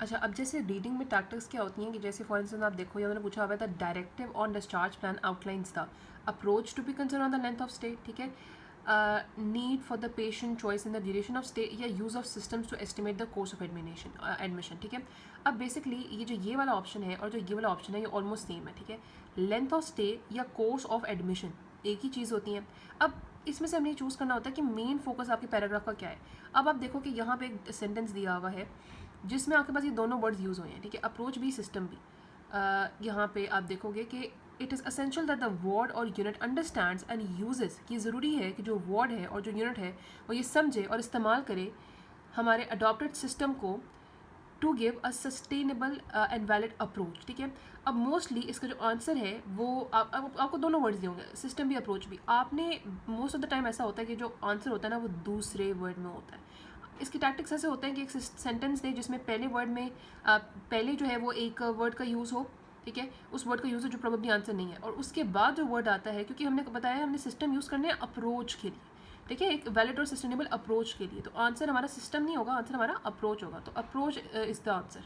अच्छा, अब जैसे रीडिंग में टैक्टिक्स क्या होती हैं कि जैसे फॉर इंस्टेंस आप देखो, या मैंने पूछा हुआ था directive on discharge plan outlines the approach to be concern on the length of stay, ठीक है, need for the patient choice in the duration of stay या use of systems to estimate the course of admission, ठीक है। अब basically ये वाला option है और जो ये वाला ऑप्शन है ये ऑलमोस्ट सेम है, ठीक है। लेंथ ऑफ स्टे या कोर्स ऑफ एडमिशन एक ही चीज़ होती है। अब इसमें से हमें चूज़ करना होता है कि मेन फोकस आपके पैराग्राफ का क्या है। अब आप देखो कि यहाँ पे एक सेंटेंस दिया हुआ है जिसमें आपके पास ये दोनों वर्ड्स यूज़ हुए हैं, ठीक है, अप्रोच भी सिस्टम भी। यहाँ पे आप देखोगे कि it is essential that the word और यूनिट अंडरस्टैंड्स एंड यूजेस, कि ज़रूरी है कि जो वर्ड है और जो यूनिट है वो ये समझे और इस्तेमाल करे हमारे अडॉप्टेड सिस्टम को to give a sustainable and valid approach, ठीक है। अब मोस्टली इसका जो आंसर है वो आपको दोनों वर्ड्स दिए होंगे, सिस्टम भी अप्रोच भी। आपने मोस्ट ऑफ द टाइम ऐसा होता है कि जो आंसर होता है ना वो दूसरे वर्ड में होता है। इसकी टैक्टिक्स ऐसे होते हैं कि एक सेंटेंस दे जिसमें पहले वर्ड में पहले जो है वो एक वर्ड का यूज़ हो, ठीक है, उस वर्ड का यूज़ हो जो प्रोबेबली आंसर नहीं है, और उसके बाद जो वर्ड आता है, क्योंकि हमने बताया हमने सिस्टम यूज़ करने हैं अप्रोच के लिए, ठीक है, एक वैलिड और सस्टेनेबल अप्रोच के लिए, तो आंसर हमारा सिस्टम नहीं होगा, आंसर हमारा अप्रोच होगा, तो अप्रोच इज़ द आंसर।